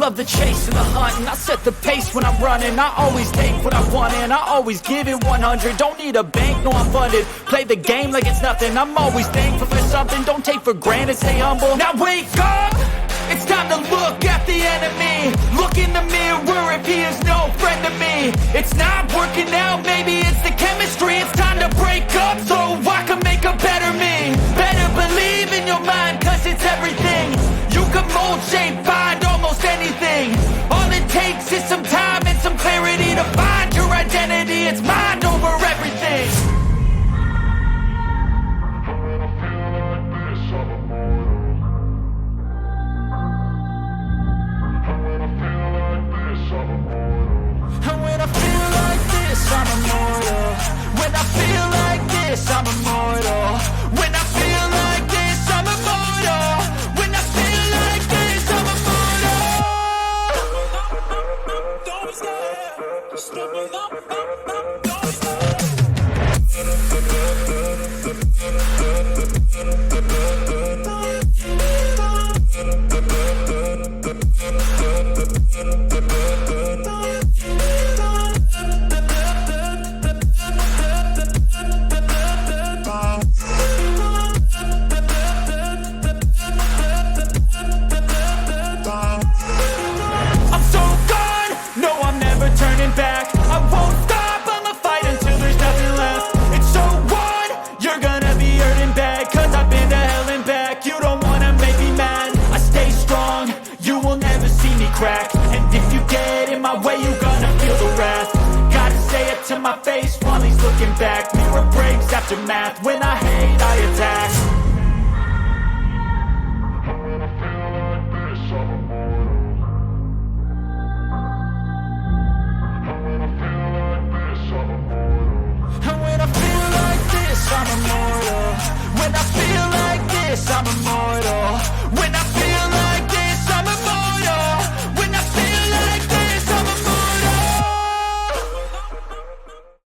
love the chase and the hunt, and I set the pace when I'm running. I always take what I want and I always give it 100. Don't need a bank, no I'm funded. Play the game like it's nothing. I'm always thankful for something. Don't take for granted, stay humble. Now wake up, it's time to look at the enemy. Look in the mirror if he is no friend to me. It's not working out, maybe it's the chemistry. It's time to break up so I can make a better me. Better believe in your mind, cause it's everything. You can mold, shape, find almost anything. All it takes is some time and some clarity to find your identity. It's mind over everything. And when I feel like this, I'm immortal. When I feel like this, I'm immortal. When I feel like this, I'm immortal. When I feel like this, I'm immortal. Don't stop, stop, don't back. I won't stop, I'ma fight until there's nothing left. It's so what? You're gonna be hurting bad, cause I've been to hell and back. You don't wanna make me mad, I stay strong. You will never see me crack. And if you get in my way, you're gonna feel the wrath. Gotta say it to my face while he's looking back. Mirror breaks after math. When I hate, I attack.